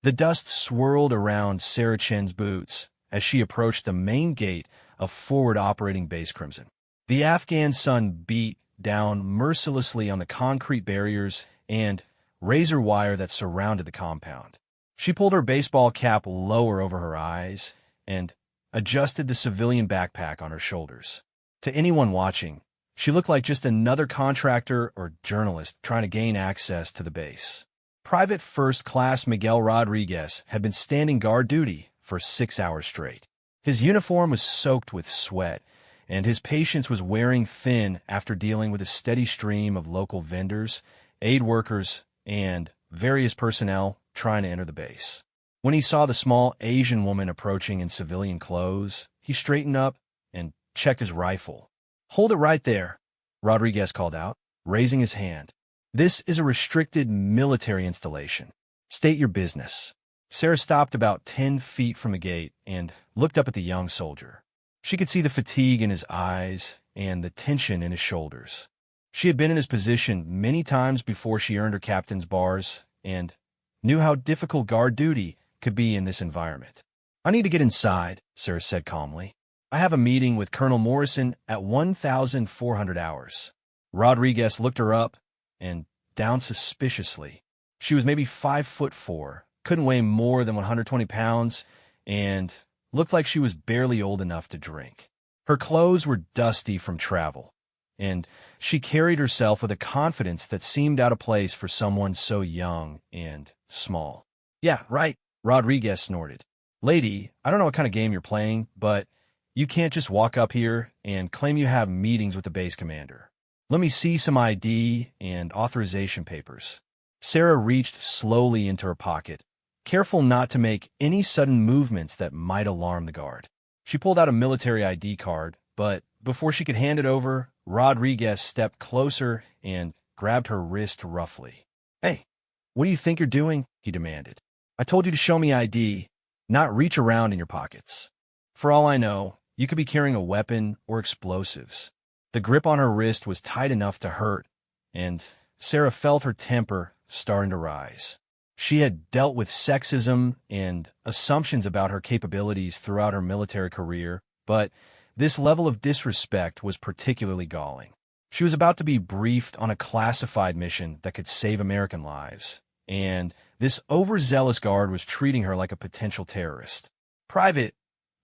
The dust swirled around Sarah Chen's boots as she approached the main gate of Forward Operating Base Crimson. The Afghan sun beat down mercilessly on the concrete barriers and razor wire that surrounded the compound. She pulled her baseball cap lower over her eyes and adjusted the civilian backpack on her shoulders. To anyone watching, she looked like just another contractor or journalist trying to gain access to the base. Private First Class Miguel Rodriguez had been standing guard duty for 6 hours straight. His uniform was soaked with sweat, and his patience was wearing thin after dealing with a steady stream of local vendors, aid workers, and various personnel trying to enter the base. When he saw the small Asian woman approaching in civilian clothes, he straightened up and checked his rifle. "Hold it right there," Rodriguez called out, raising his hand. "This is a restricted military installation. State your business." Sarah stopped about 10 feet from the gate and looked up at the young soldier. She could see the fatigue in his eyes and the tension in his shoulders. She had been in his position many times before she earned her captain's bars and knew how difficult guard duty could be in this environment. "I need to get inside," Sarah said calmly. "I have a meeting with Colonel Morrison at 1,400 hours. Rodriguez looked her up and down suspiciously. She was maybe 5'4", couldn't weigh more than 120 pounds, and looked like she was barely old enough to drink. Her clothes were dusty from travel, and she carried herself with a confidence that seemed out of place for someone so young and small. "Yeah, right," Rodriguez snorted. "Lady, I don't know what kind of game you're playing, but you can't just walk up here and claim you have meetings with the base commander. Let me see some ID and authorization papers." Sarah reached slowly into her pocket, careful not to make any sudden movements that might alarm the guard. She pulled out a military ID card, but before she could hand it over, Rodriguez stepped closer and grabbed her wrist roughly. "Hey, what do you think you're doing?" he demanded. "I told you to show me ID, not reach around in your pockets. For all I know, you could be carrying a weapon or explosives." The grip on her wrist was tight enough to hurt, and Sarah felt her temper starting to rise. She had dealt with sexism and assumptions about her capabilities throughout her military career, but this level of disrespect was particularly galling. She was about to be briefed on a classified mission that could save American lives, and this overzealous guard was treating her like a potential terrorist. "Private,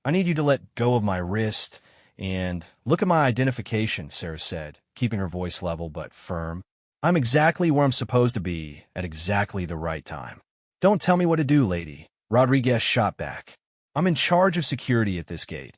I need you to let go of my wrist and look at my identification," Sarah said, keeping her voice level but firm. "I'm exactly where I'm supposed to be at exactly the right time." "Don't tell me what to do, lady," Rodriguez shot back. "I'm in charge of security at this gate,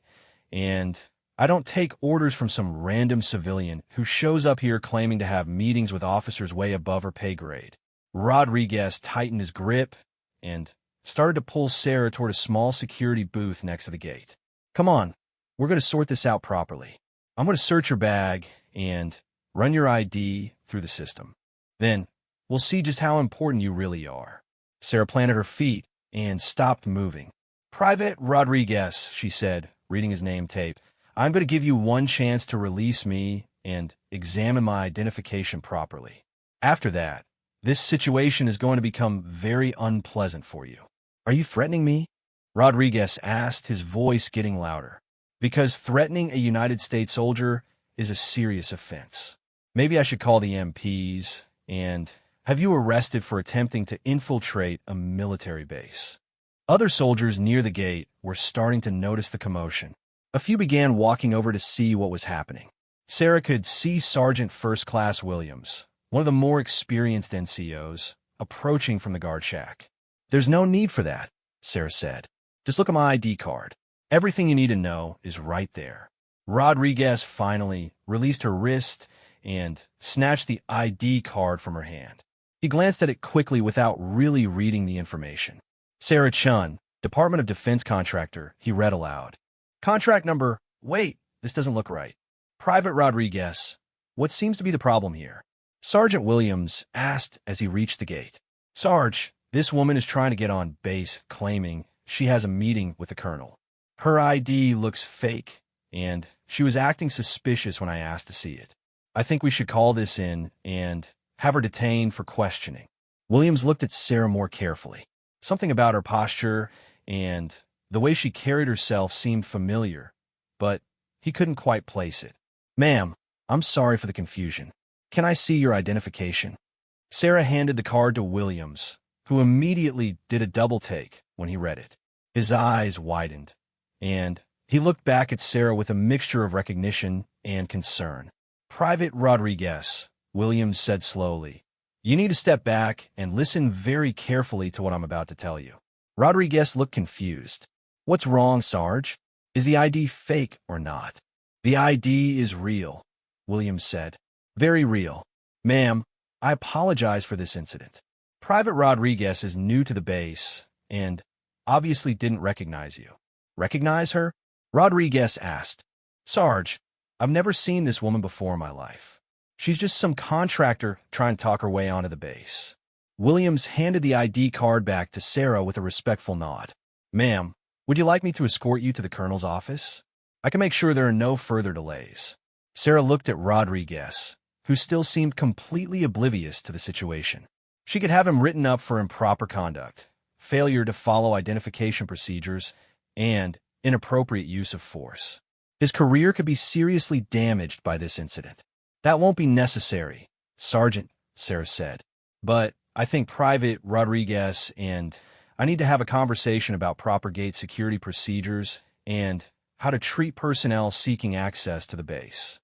and I don't take orders from some random civilian who shows up here claiming to have meetings with officers way above her pay grade." Rodriguez tightened his grip and started to pull Sarah toward a small security booth next to the gate. "Come on, we're going to sort this out properly. I'm going to search your bag and run your ID through the system. Then we'll see just how important you really are." Sarah planted her feet and stopped moving. "Private Rodriguez," she said, reading his name tape, "I'm going to give you one chance to release me and examine my identification properly. After that, this situation is going to become very unpleasant for you." "Are you threatening me?" Rodriguez asked, his voice getting louder. "Because threatening a United States soldier is a serious offense. Maybe I should call the MPs and have you arrested for attempting to infiltrate a military base." Other soldiers near the gate were starting to notice the commotion. A few began walking over to see what was happening. Sarah could see Sergeant First Class Williams, one of the more experienced NCOs, approaching from the guard shack. "There's no need for that," Sarah said. "Just look at my ID card. Everything you need to know is right there." Rodriguez finally released her wrist and snatched the ID card from her hand. He glanced at it quickly without really reading the information. "Sarah Chun, Department of Defense contractor," he read aloud. "Contract number, wait, this doesn't look right. Private Rodriguez, what seems to be the problem here?" Sergeant Williams asked as he reached the gate. "Sarge, this woman is trying to get on base, claiming she has a meeting with the colonel. Her ID looks fake, and she was acting suspicious when I asked to see it. I think we should call this in and have her detained for questioning." Williams looked at Sarah more carefully. Something about her posture and the way she carried herself seemed familiar, but he couldn't quite place it. "Ma'am, I'm sorry for the confusion. Can I see your identification?" Sarah handed the card to Williams, who immediately did a double take when he read it. His eyes widened, and he looked back at Sarah with a mixture of recognition and concern. "Private Rodriguez," Williams said slowly, "you need to step back and listen very carefully to what I'm about to tell you." Rodriguez looked confused. "What's wrong, Sarge? Is the ID fake or not?" "The ID is real," Williams said. "Very real. Ma'am, I apologize for this incident. Private Rodriguez is new to the base and obviously didn't recognize you." "Recognize her?" Rodriguez asked. "Sarge, I've never seen this woman before in my life. She's just some contractor trying to talk her way onto the base." Williams handed the ID card back to Sarah with a respectful nod. "Ma'am, would you like me to escort you to the colonel's office? I can make sure there are no further delays." Sarah looked at Rodriguez, who still seemed completely oblivious to the situation. She could have him written up for improper conduct, failure to follow identification procedures, and inappropriate use of force. His career could be seriously damaged by this incident. "That won't be necessary, Sergeant," Sarah said. "But I think Private Rodriguez and I need to have a conversation about proper gate security procedures and how to treat personnel seeking access to the base."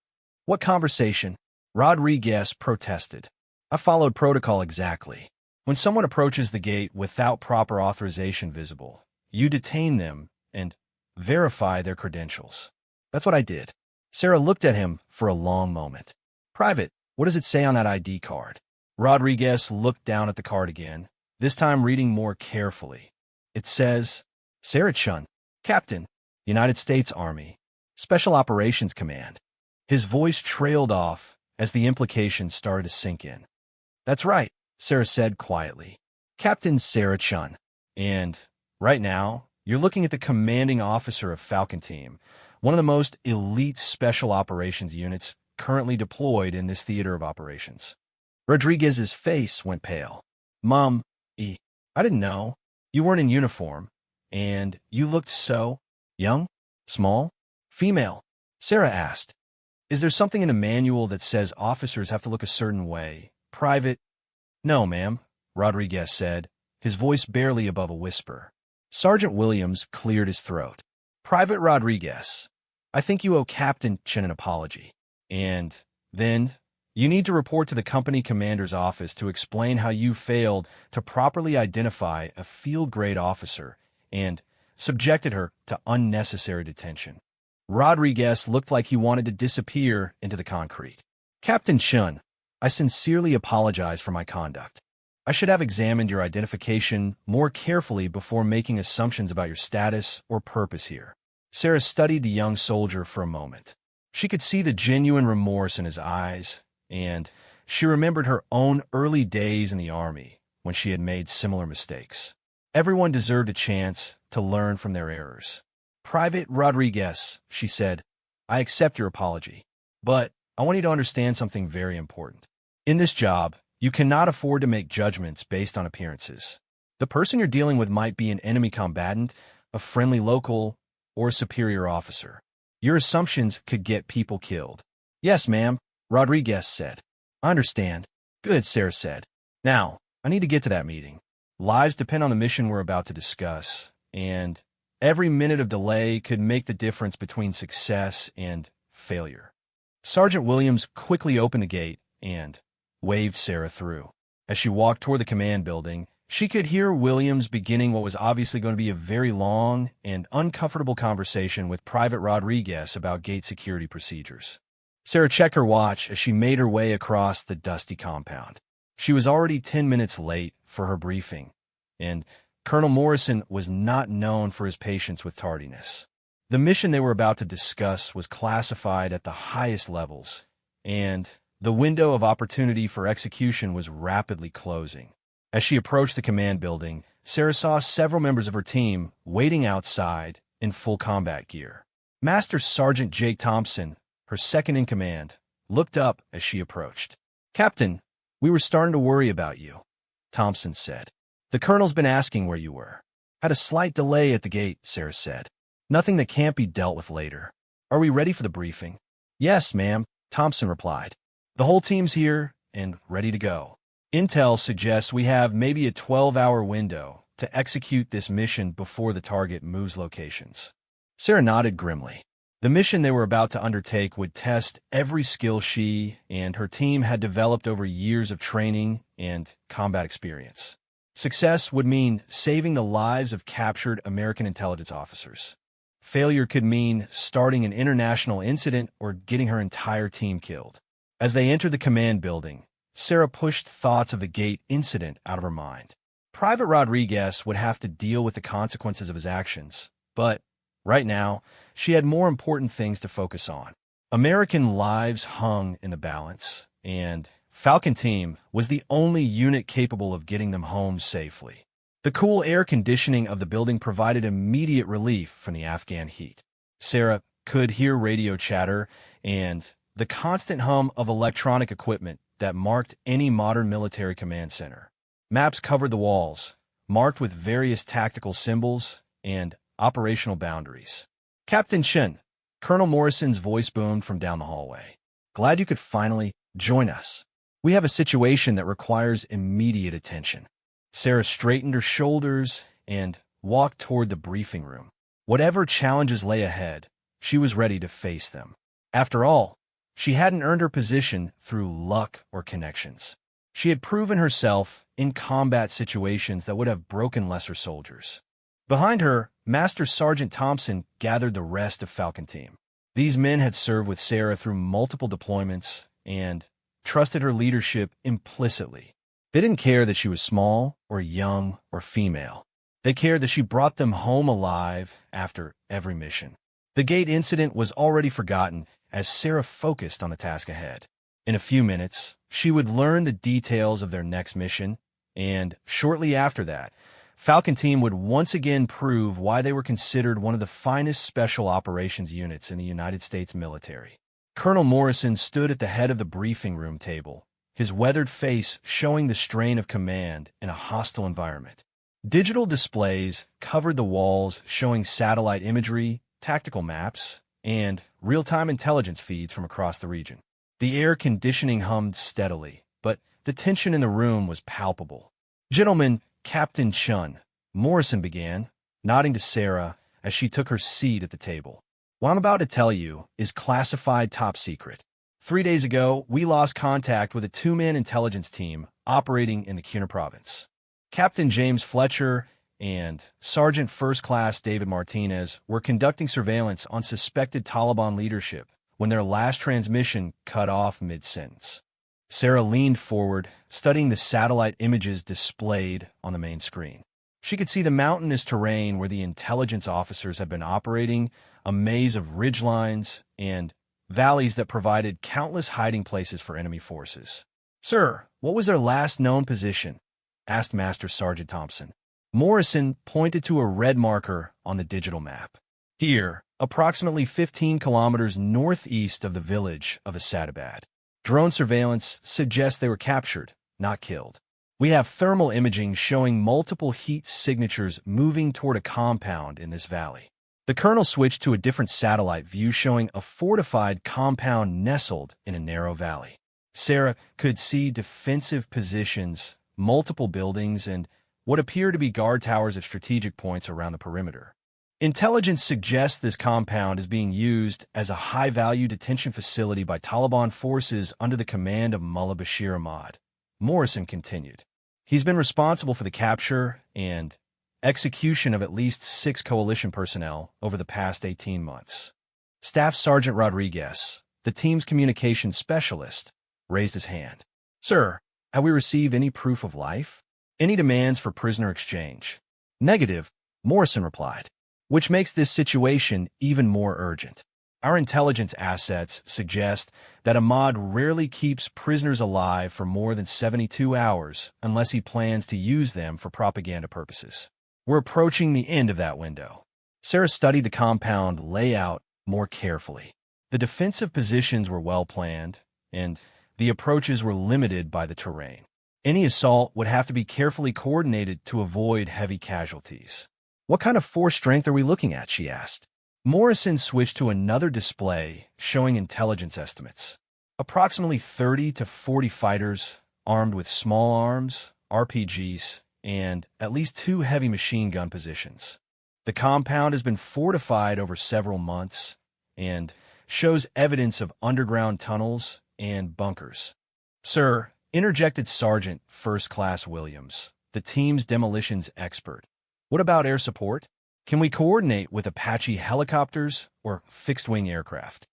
"What conversation?" Rodriguez protested. "I followed protocol exactly. When someone approaches the gate without proper authorization visible, you detain them and verify their credentials. That's what I did." Sarah looked at him for a long moment. "Private, what does it say on that ID card?" Rodriguez looked down at the card again, this time reading more carefully. "It says, Sarah Chun, Captain, United States Army, Special Operations Command." His voice trailed off as the implications started to sink in. "That's right," Sarah said quietly. "Captain Sarah Chun. And right now, you're looking at the commanding officer of Falcon Team, one of the most elite special operations units currently deployed in this theater of operations." Rodriguez's face went pale. "Mom, I didn't know. You weren't in uniform, and you looked so young, small, female." Sarah asked, "Is there something in the manual that says officers have to look a certain way? Private?" "No, ma'am," Rodriguez said, his voice barely above a whisper. Sergeant Williams cleared his throat. "Private Rodriguez, I think you owe Captain Chen an apology. And then you need to report to the company commander's office to explain how you failed to properly identify a field-grade officer and subjected her to unnecessary detention." Rodriguez looked like he wanted to disappear into the concrete. "Captain Chun, I sincerely apologize for my conduct. I should have examined your identification more carefully before making assumptions about your status or purpose here." Sarah studied the young soldier for a moment. She could see the genuine remorse in his eyes, and she remembered her own early days in the Army when she had made similar mistakes. Everyone deserved a chance to learn from their errors. "Private Rodriguez," she said, "I accept your apology, but I want you to understand something very important. In this job, you cannot afford to make judgments based on appearances. The person you're dealing with might be an enemy combatant, a friendly local, or a superior officer. Your assumptions could get people killed." "Yes, ma'am," Rodriguez said. "I understand." "Good," Sarah said. "Now, I need to get to that meeting. Lives depend on the mission we're about to discuss, and every minute of delay could make the difference between success and failure." Sergeant Williams quickly opened the gate and waved Sarah through. As she walked toward the command building, she could hear Williams beginning what was obviously going to be a very long and uncomfortable conversation with Private Rodriguez about gate security procedures. Sarah checked her watch as she made her way across the dusty compound. She was already 10 minutes late for her briefing, and Colonel Morrison was not known for his patience with tardiness. The mission they were about to discuss was classified at the highest levels, and the window of opportunity for execution was rapidly closing. As she approached the command building, Sarah saw several members of her team waiting outside in full combat gear. Master Sergeant Jake Thompson, her second-in-command, looked up as she approached. "Captain, we were starting to worry about you," Thompson said. The colonel's been asking where you were. Had a slight delay at the gate, Sarah said. Nothing that can't be dealt with later. Are we ready for the briefing? Yes, ma'am, Thompson replied. The whole team's here and ready to go. Intel suggests we have maybe a 12-hour window to execute this mission before the target moves locations. Sarah nodded grimly. The mission they were about to undertake would test every skill she and her team had developed over years of training and combat experience. Success would mean saving the lives of captured American intelligence officers. Failure could mean starting an international incident or getting her entire team killed. As they entered the command building, Sarah pushed thoughts of the gate incident out of her mind. Private Rodriguez would have to deal with the consequences of his actions, but right now, she had more important things to focus on. American lives hung in the balance, and Falcon Team was the only unit capable of getting them home safely. The cool air conditioning of the building provided immediate relief from the Afghan heat. Sarah could hear radio chatter and the constant hum of electronic equipment that marked any modern military command center. Maps covered the walls, marked with various tactical symbols and operational boundaries. Captain Chen, Colonel Morrison's voice boomed from down the hallway. Glad you could finally join us. We have a situation that requires immediate attention. Sarah straightened her shoulders and walked toward the briefing room. Whatever challenges lay ahead, she was ready to face them. After all, she hadn't earned her position through luck or connections. She had proven herself in combat situations that would have broken lesser soldiers. Behind her, Master Sergeant Thompson gathered the rest of Falcon Team. These men had served with Sarah through multiple deployments and trusted her leadership implicitly. They didn't care that she was small or young or female. They cared that she brought them home alive after every mission. The gate incident was already forgotten as Sarah focused on the task ahead. In a few minutes, she would learn the details of their next mission, and shortly after that, Falcon Team would once again prove why they were considered one of the finest special operations units in the United States military. Colonel Morrison stood at the head of the briefing room table, his weathered face showing the strain of command in a hostile environment. Digital displays covered the walls showing satellite imagery, tactical maps, and real-time intelligence feeds from across the region. The air conditioning hummed steadily, but the tension in the room was palpable. Gentlemen, Captain Chun, Morrison began, nodding to Sarah as she took her seat at the table. What I'm about to tell you is classified top secret. 3 days ago, we lost contact with a two-man intelligence team operating in the Kunar province. Captain James Fletcher and Sergeant First Class David Martinez were conducting surveillance on suspected Taliban leadership when their last transmission cut off mid-sentence. Sarah leaned forward, studying the satellite images displayed on the main screen. She could see the mountainous terrain where the intelligence officers had been operating, a maze of ridgelines and valleys that provided countless hiding places for enemy forces. Sir, what was their last known position? Asked Master Sergeant Thompson. Morrison pointed to a red marker on the digital map. Here, approximately 15 kilometers northeast of the village of Asadabad. Drone surveillance suggests they were captured, not killed. We have thermal imaging showing multiple heat signatures moving toward a compound in this valley. The colonel switched to a different satellite view showing a fortified compound nestled in a narrow valley. Sarah could see defensive positions, multiple buildings, and what appear to be guard towers at strategic points around the perimeter. Intelligence suggests this compound is being used as a high-value detention facility by Taliban forces under the command of Mullah Bashir Ahmad. Morrison continued. He's been responsible for the capture and execution of at least 6 coalition personnel over the past 18 months. Staff Sergeant Rodriguez, the team's communications specialist, raised his hand. Sir, have we received any proof of life? Any demands for prisoner exchange? Negative, Morrison replied, which makes this situation even more urgent. Our intelligence assets suggest that Ahmad rarely keeps prisoners alive for more than 72 hours unless he plans to use them for propaganda purposes. We're approaching the end of that window. Sarah studied the compound layout more carefully. The defensive positions were well planned, and the approaches were limited by the terrain. Any assault would have to be carefully coordinated to avoid heavy casualties. What kind of force strength are we looking at? She asked. Morrison switched to another display showing intelligence estimates. Approximately 30 to 40 fighters armed with small arms, RPGs, and at least 2 heavy machine gun positions. The compound has been fortified over several months and shows evidence of underground tunnels and bunkers. Sir, interjected Sergeant First Class Williams, the team's demolitions expert. What about air support? Can we coordinate with Apache helicopters or fixed-wing aircraft?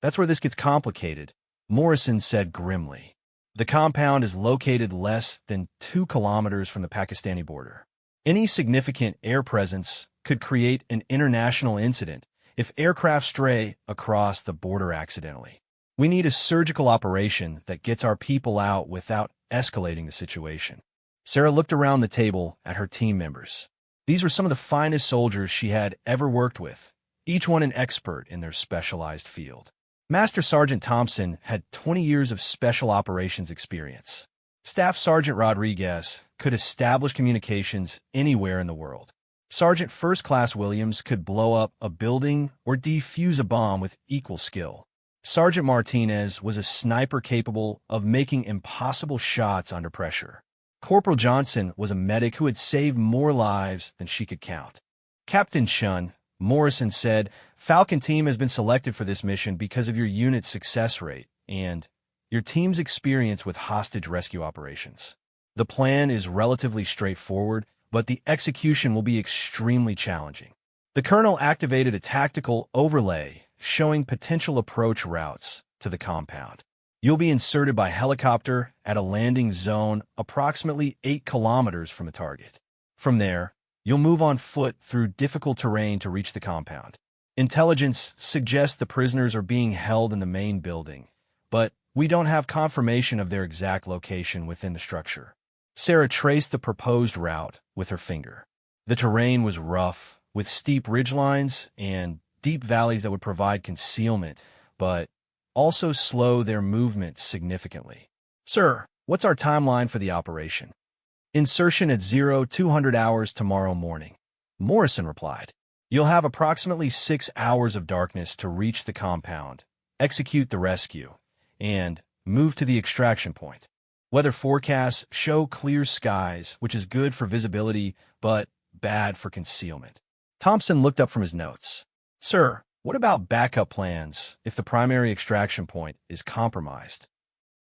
That's where this gets complicated, Morrison said grimly. The compound is located less than 2 kilometers from the Pakistani border. Any significant air presence could create an international incident if aircraft stray across the border accidentally. We need a surgical operation that gets our people out without escalating the situation. Sarah looked around the table at her team members. These were some of the finest soldiers she had ever worked with, each one an expert in their specialized field. Master Sergeant Thompson had 20 years of special operations experience. Staff Sergeant Rodriguez could establish communications anywhere in the world. Sergeant First Class Williams could blow up a building or defuse a bomb with equal skill. Sergeant Martinez was a sniper capable of making impossible shots under pressure. Corporal Johnson was a medic who had saved more lives than she could count. Captain Chun, Morrison said, Falcon Team has been selected for this mission because of your unit's success rate and your team's experience with hostage rescue operations. The plan is relatively straightforward, but the execution will be extremely challenging. The colonel activated a tactical overlay showing potential approach routes to the compound. You'll be inserted by helicopter at a landing zone approximately 8 kilometers from the target. From there, you'll move on foot through difficult terrain to reach the compound. Intelligence suggests the prisoners are being held in the main building, but we don't have confirmation of their exact location within the structure. Sarah traced the proposed route with her finger. The terrain was rough, with steep ridgelines and deep valleys that would provide concealment, but also slow their movement significantly. Sir, what's our timeline for the operation? Insertion at 0200 hours tomorrow morning. Morrison replied. You'll have approximately 6 hours of darkness to reach the compound, execute the rescue, and move to the extraction point. Weather forecasts show clear skies, which is good for visibility, but bad for concealment. Thompson looked up from his notes. Sir, what about backup plans if the primary extraction point is compromised?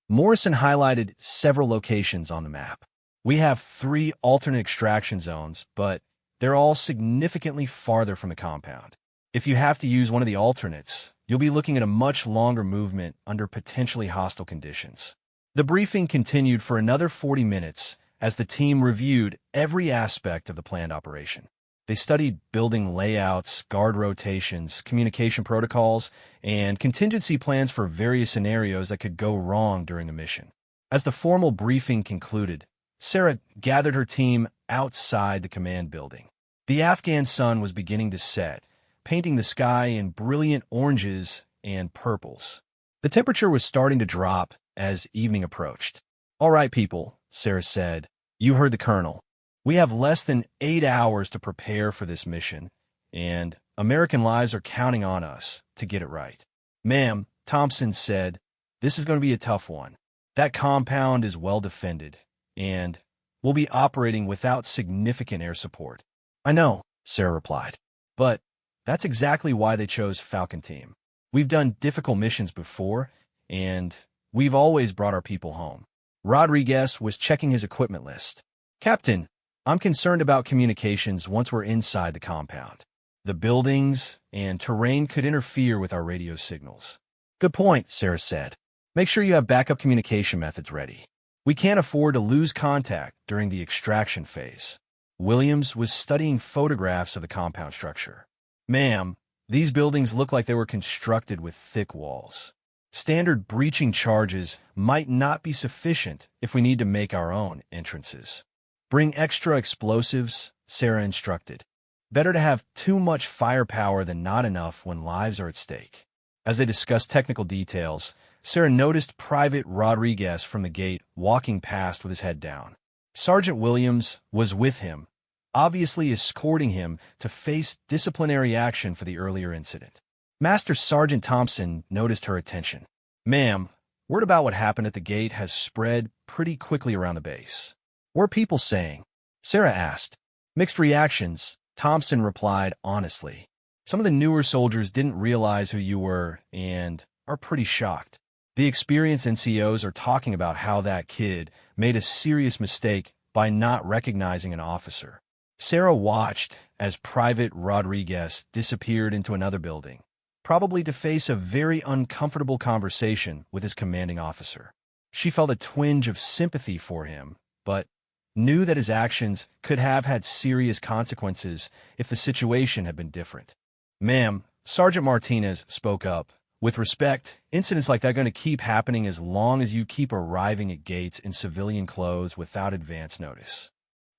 Morrison highlighted several locations on the map. We have 3 alternate extraction zones, but they're all significantly farther from the compound. If you have to use one of the alternates, you'll be looking at a much longer movement under potentially hostile conditions. The briefing continued for another 40 minutes as the team reviewed every aspect of the planned operation. They studied building layouts, guard rotations, communication protocols, and contingency plans for various scenarios that could go wrong during a mission. As the formal briefing concluded, Sarah gathered her team outside the command building. The Afghan sun was beginning to set, painting the sky in brilliant oranges and purples. The temperature was starting to drop as evening approached. All right, people, Sarah said. You heard the colonel. We have less than 8 hours to prepare for this mission, and American lives are counting on us to get it right. Ma'am, Thompson said, this is going to be a tough one. That compound is well defended, and we'll be operating without significant air support. I know, Sarah replied, but that's exactly why they chose Falcon Team. We've done difficult missions before, and we've always brought our people home. Rodriguez was checking his equipment list. Captain, I'm concerned about communications once we're inside the compound. The buildings and terrain could interfere with our radio signals. Good point, Sarah said. Make sure you have backup communication methods ready. We can't afford to lose contact during the extraction phase. Williams was studying photographs of the compound structure. Ma'am, these buildings look like they were constructed with thick walls. Standard breaching charges might not be sufficient if we need to make our own entrances. Bring extra explosives, Sarah instructed. Better to have too much firepower than not enough when lives are at stake. As they discussed technical details, Sarah noticed Private Rodriguez from the gate walking past with his head down. Sergeant Williams was with him, obviously escorting him to face disciplinary action for the earlier incident. Master Sergeant Thompson noticed her attention. "Ma'am, word about what happened at the gate has spread pretty quickly around the base. What are people saying?" Sarah asked. "Mixed reactions," Thompson replied honestly. "Some of the newer soldiers didn't realize who you were and are pretty shocked. The experienced NCOs are talking about how that kid made a serious mistake by not recognizing an officer." Sarah watched as Private Rodriguez disappeared into another building, probably to face a very uncomfortable conversation with his commanding officer. She felt a twinge of sympathy for him, but knew that his actions could have had serious consequences if the situation had been different. "Ma'am," Sergeant Martinez spoke up, "with respect, incidents like that are going to keep happening as long as you keep arriving at gates in civilian clothes without advance notice."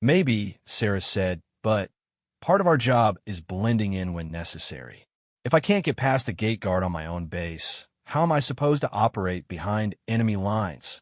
"Maybe," Sarah said, "but part of our job is blending in when necessary. If I can't get past the gate guard on my own base, how am I supposed to operate behind enemy lines?"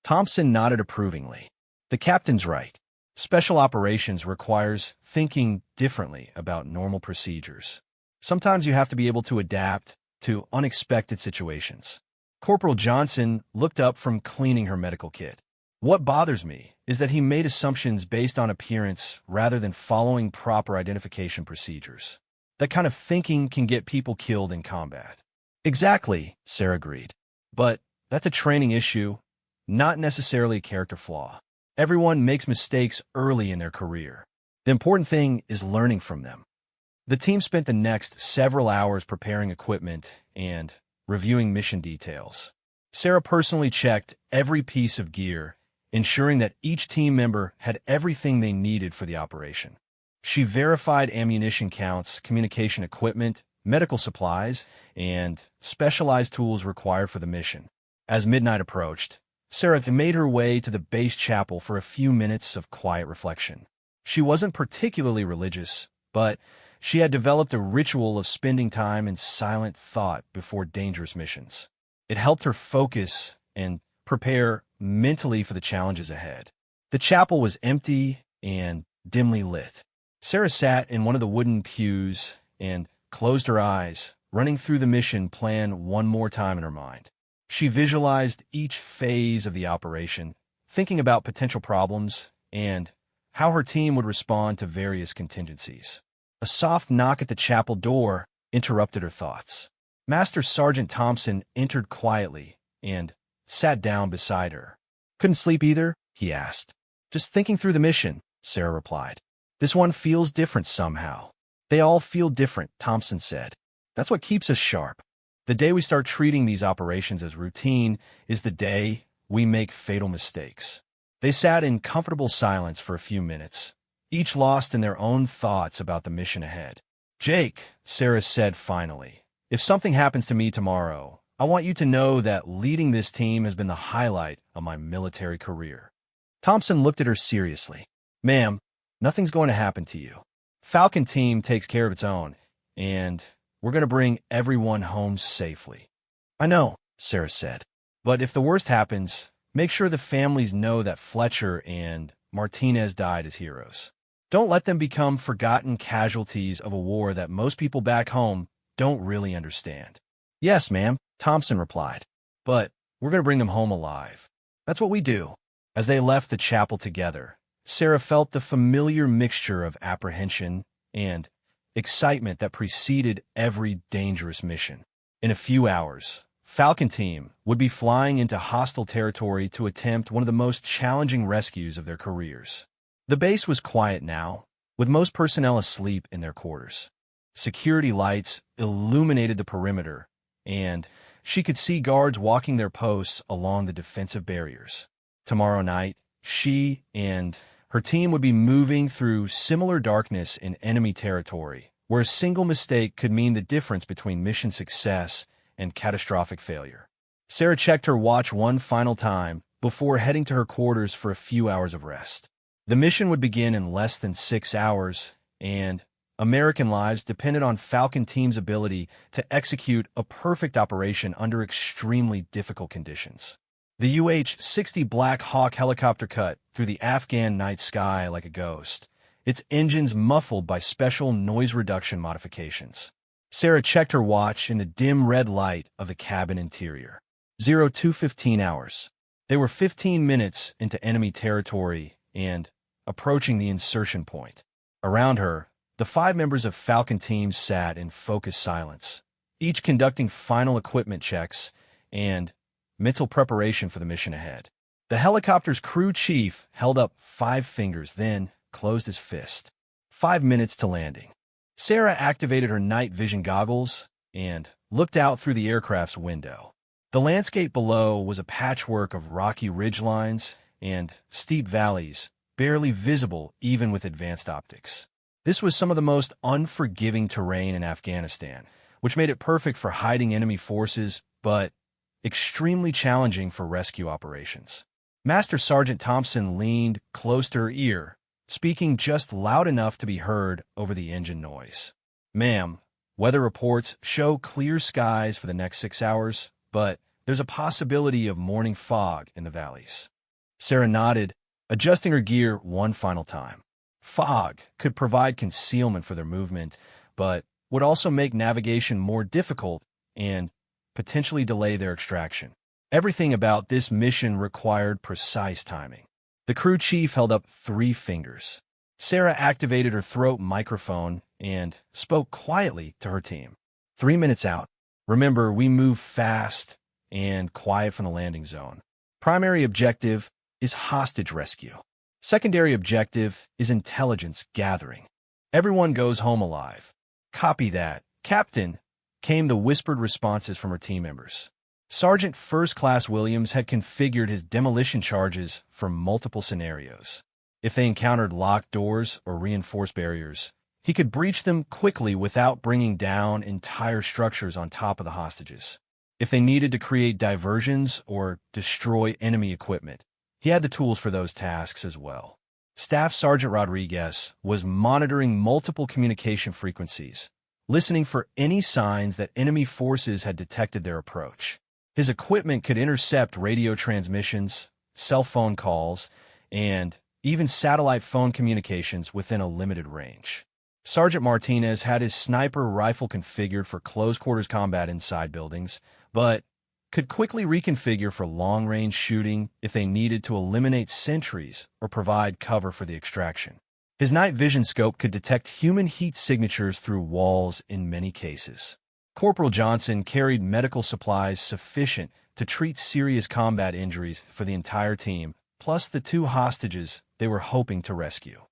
Thompson nodded approvingly. "The captain's right. Special operations requires thinking differently about normal procedures. Sometimes you have to be able to adapt to unexpected situations." Corporal Johnson looked up from cleaning her medical kit. "What bothers me is that he made assumptions based on appearance rather than following proper identification procedures. That kind of thinking can get people killed in combat." "Exactly," Sarah agreed. "But that's a training issue, not necessarily a character flaw. Everyone makes mistakes early in their career. The important thing is learning from them." The team spent the next several hours preparing equipment and reviewing mission details. Sarah personally checked every piece of gear, ensuring that each team member had everything they needed for the operation. She verified ammunition counts, communication equipment, medical supplies, and specialized tools required for the mission. As midnight approached, Sarah made her way to the base chapel for a few minutes of quiet reflection. She wasn't particularly religious, but she had developed a ritual of spending time in silent thought before dangerous missions. It helped her focus and prepare mentally for the challenges ahead. The chapel was empty and dimly lit. Sarah sat in one of the wooden pews and closed her eyes, running through the mission plan one more time in her mind. She visualized each phase of the operation, thinking about potential problems and how her team would respond to various contingencies. A soft knock at the chapel door interrupted her thoughts. Master Sergeant Thompson entered quietly and sat down beside her. "Couldn't sleep either?" he asked. "Just thinking through the mission," Sarah replied. "This one feels different somehow." "They all feel different," Thompson said. "That's what keeps us sharp. The day we start treating these operations as routine is the day we make fatal mistakes." They sat in comfortable silence for a few minutes, each lost in their own thoughts about the mission ahead. "Jake," Sarah said finally, "if something happens to me tomorrow, I want you to know that leading this team has been the highlight of my military career." Thompson looked at her seriously. "Ma'am, nothing's going to happen to you. Falcon team takes care of its own, and we're going to bring everyone home safely." "I know," Sarah said, "but if the worst happens, make sure the families know that Fletcher and Martinez died as heroes. Don't let them become forgotten casualties of a war that most people back home don't really understand." "Yes, ma'am," Thompson replied, "but we're going to bring them home alive. That's what we do." As they left the chapel together, Sarah felt the familiar mixture of apprehension and excitement that preceded every dangerous mission. In a few hours, Falcon Team would be flying into hostile territory to attempt one of the most challenging rescues of their careers. The base was quiet now, with most personnel asleep in their quarters. Security lights illuminated the perimeter, and she could see guards walking their posts along the defensive barriers. Tomorrow night, she and her team would be moving through similar darkness in enemy territory, where a single mistake could mean the difference between mission success and catastrophic failure. Sarah checked her watch one final time before heading to her quarters for a few hours of rest. The mission would begin in less than 6 hours, and American lives depended on Falcon Team's ability to execute a perfect operation under extremely difficult conditions. The UH-60 Black Hawk helicopter cut through the Afghan night sky like a ghost, its engines muffled by special noise reduction modifications. Sarah checked her watch in the dim red light of the cabin interior. 02:15 hours. They were 15 minutes into enemy territory and approaching the insertion point. Around her, the 5 members of Falcon Team sat in focused silence, each conducting final equipment checks and mental preparation for the mission ahead. The helicopter's crew chief held up 5 fingers, then closed his fist. 5 minutes to landing. Sarah activated her night vision goggles and looked out through the aircraft's window. The landscape below was a patchwork of rocky ridgelines and steep valleys, barely visible even with advanced optics. This was some of the most unforgiving terrain in Afghanistan, which made it perfect for hiding enemy forces, but extremely challenging for rescue operations. Master Sergeant Thompson leaned close to her ear, speaking just loud enough to be heard over the engine noise. "Ma'am, weather reports show clear skies for the next 6 hours, but there's a possibility of morning fog in the valleys." Sarah nodded, adjusting her gear one final time. Fog could provide concealment for their movement, but would also make navigation more difficult and potentially delay their extraction. Everything about this mission required precise timing. The crew chief held up 3 fingers. Sarah activated her throat microphone and spoke quietly to her team. 3 minutes out. Remember, we move fast and quiet from the landing zone. Primary objective is hostage rescue. Secondary objective is intelligence gathering. Everyone goes home alive. Copy that, Captain, came the whispered responses from her team members. Sergeant First Class Williams had configured his demolition charges for multiple scenarios. If they encountered locked doors or reinforced barriers, he could breach them quickly without bringing down entire structures on top of the hostages. If they needed to create diversions or destroy enemy equipment, he had the tools for those tasks as well. Staff Sergeant Rodriguez was monitoring multiple communication frequencies, listening for any signs that enemy forces had detected their approach. His equipment could intercept radio transmissions, cell phone calls, and even satellite phone communications within a limited range. Sergeant Martinez had his sniper rifle configured for close-quarters combat inside buildings, but could quickly reconfigure for long-range shooting if they needed to eliminate sentries or provide cover for the extraction. His night vision scope could detect human heat signatures through walls in many cases. Corporal Johnson carried medical supplies sufficient to treat serious combat injuries for the entire team, plus the 2 hostages they were hoping to rescue.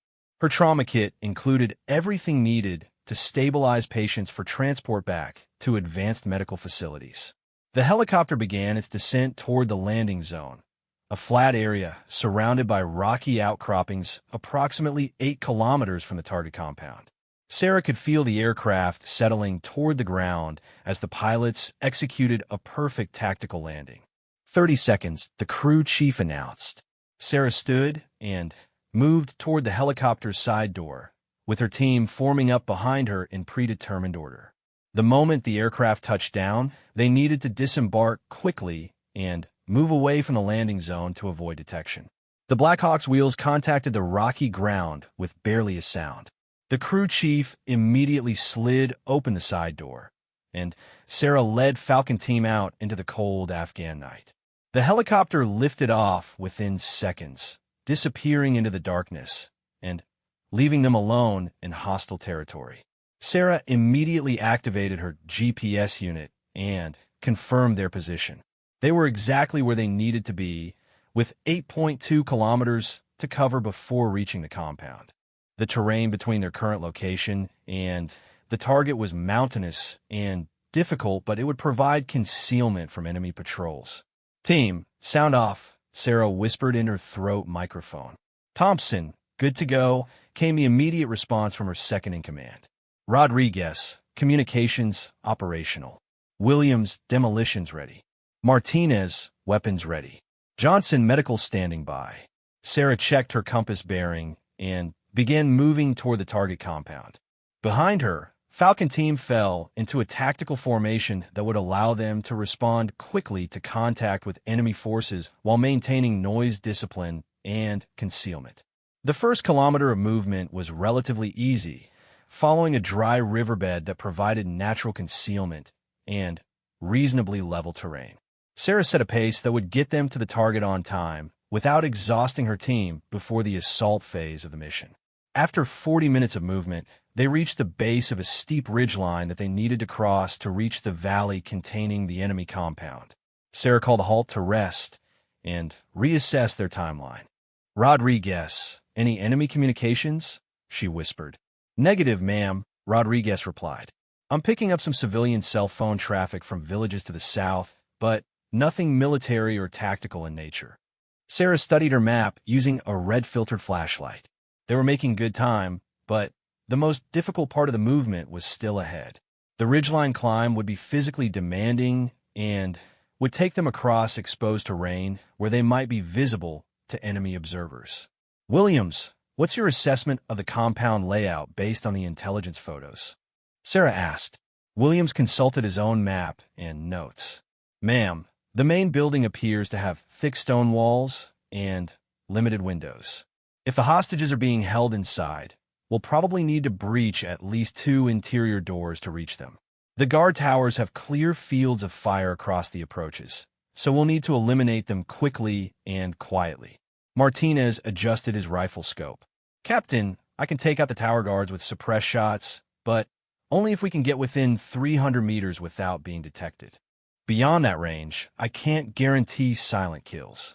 Her trauma kit included everything needed to stabilize patients for transport back to advanced medical facilities. The helicopter began its descent toward the landing zone, a flat area surrounded by rocky outcroppings approximately 8 kilometers from the target compound. Sarah could feel the aircraft settling toward the ground as the pilots executed a perfect tactical landing. 30 seconds, the crew chief announced. Sarah stood and moved toward the helicopter's side door, with her team forming up behind her in predetermined order. The moment the aircraft touched down, they needed to disembark quickly and move away from the landing zone to avoid detection. The Black Hawk's wheels contacted the rocky ground with barely a sound. The crew chief immediately slid open the side door, and Sarah led Falcon Team out into the cold Afghan night. The helicopter lifted off within seconds, disappearing into the darkness and leaving them alone in hostile territory. Sarah immediately activated her GPS unit and confirmed their position. They were exactly where they needed to be, with 8.2 kilometers to cover before reaching the compound. The terrain between their current location and the target was mountainous and difficult, but it would provide concealment from enemy patrols. "Team, sound off," Sarah whispered in her throat microphone. "Thompson, good to go," came the immediate response from her second-in-command. "Rodriguez, communications operational. Williams, demolitions ready. Martinez, weapons ready. Johnson, medical standing by." Sarah checked her compass bearing and began moving toward the target compound. Behind her, Falcon Team fell into a tactical formation that would allow them to respond quickly to contact with enemy forces while maintaining noise discipline and concealment. The first kilometer of movement was relatively easy, following a dry riverbed that provided natural concealment and reasonably level terrain. Sarah set a pace that would get them to the target on time without exhausting her team before the assault phase of the mission. After 40 minutes of movement, they reached the base of a steep ridgeline that they needed to cross to reach the valley containing the enemy compound. Sarah called a halt to rest and reassess their timeline. "Rodriguez, any enemy communications?" she whispered. "Negative, ma'am," Rodriguez replied. "I'm picking up some civilian cell phone traffic from villages to the south, but nothing military or tactical in nature." Sarah studied her map using a red-filtered flashlight. They were making good time, but the most difficult part of the movement was still ahead. The ridgeline climb would be physically demanding and would take them across exposed terrain where they might be visible to enemy observers. "Williams, what's your assessment of the compound layout based on the intelligence photos?" Sarah asked. Williams consulted his own map and notes. "Ma'am, the main building appears to have thick stone walls and limited windows. If the hostages are being held inside, we'll probably need to breach at least 2 interior doors to reach them. The guard towers have clear fields of fire across the approaches, so we'll need to eliminate them quickly and quietly." Martinez adjusted his rifle scope. "Captain, I can take out the tower guards with suppressed shots, but only if we can get within 300 meters without being detected. Beyond that range, I can't guarantee silent kills."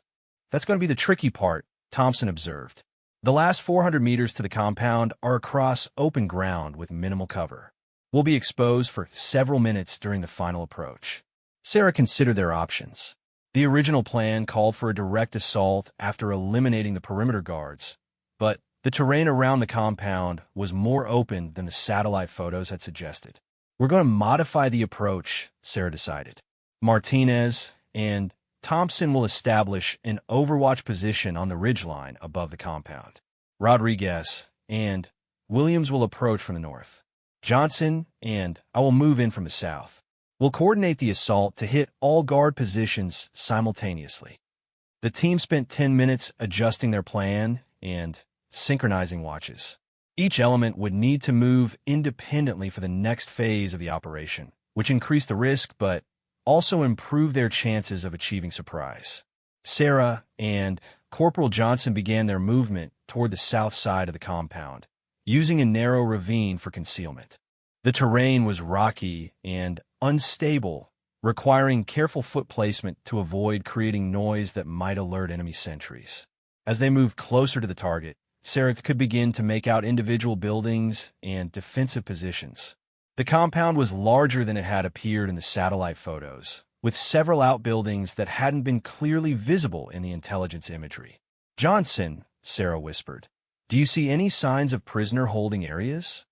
"That's going to be the tricky part," Thompson observed. "The last 400 meters to the compound are across open ground with minimal cover. We'll be exposed for several minutes during the final approach." Sarah considered their options. The original plan called for a direct assault after eliminating the perimeter guards, but the terrain around the compound was more open than the satellite photos had suggested. "We're going to modify the approach," Sarah decided. "Martinez and Thompson will establish an overwatch position on the ridgeline above the compound. Rodriguez and Williams will approach from the north. Johnson and I will move in from the south. We'll coordinate the assault to hit all guard positions simultaneously." The team spent 10 minutes adjusting their plan and synchronizing watches. Each element would need to move independently for the next phase of the operation, which increased the risk but also improved their chances of achieving surprise. Sarah and Corporal Johnson began their movement toward the south side of the compound, using a narrow ravine for concealment. The terrain was rocky and unstable, requiring careful foot placement to avoid creating noise that might alert enemy sentries. As they moved closer to the target, Sarah could begin to make out individual buildings and defensive positions. The compound was larger than it had appeared in the satellite photos, with several outbuildings that hadn't been clearly visible in the intelligence imagery. "Johnson," Sarah whispered, "do you see any signs of prisoner holding areas?"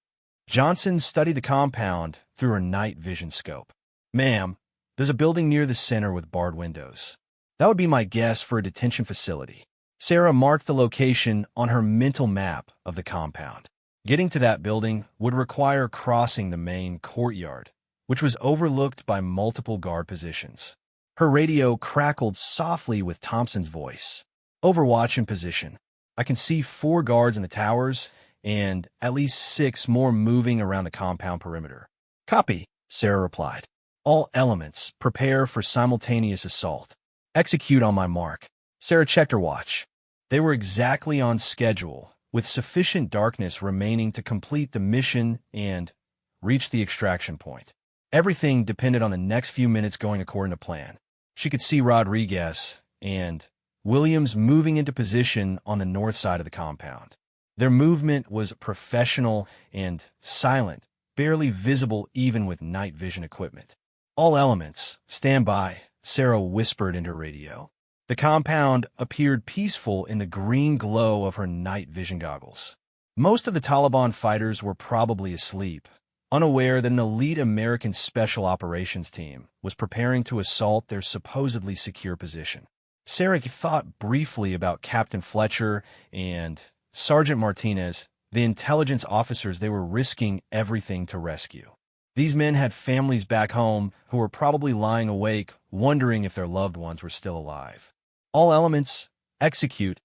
Johnson studied the compound through her night vision scope. "Ma'am, there's a building near the center with barred windows. That would be my guess for a detention facility." Sarah marked the location on her mental map of the compound. Getting to that building would require crossing the main courtyard, which was overlooked by multiple guard positions. Her radio crackled softly with Thompson's voice. "Overwatch in position. I can see 4 guards in the towers and at least 6 more moving around the compound perimeter." "Copy," Sarah replied. "All elements, prepare for simultaneous assault. Execute on my mark." Sarah checked her watch. They were exactly on schedule, with sufficient darkness remaining to complete the mission and reach the extraction point. Everything depended on the next few minutes going according to plan. She could see Rodriguez and Williams moving into position on the north side of the compound. Their movement was professional and silent, barely visible even with night vision equipment. "All elements, stand by," Sarah whispered into her radio. The compound appeared peaceful in the green glow of her night vision goggles. Most of the Taliban fighters were probably asleep, unaware that an elite American special operations team was preparing to assault their supposedly secure position. Sarah thought briefly about Captain Fletcher and Sergeant Martinez. the intelligence officers they were risking everything to rescue. These men had families back home who were probably lying awake, wondering if their loved ones were still alive. All elements, execute,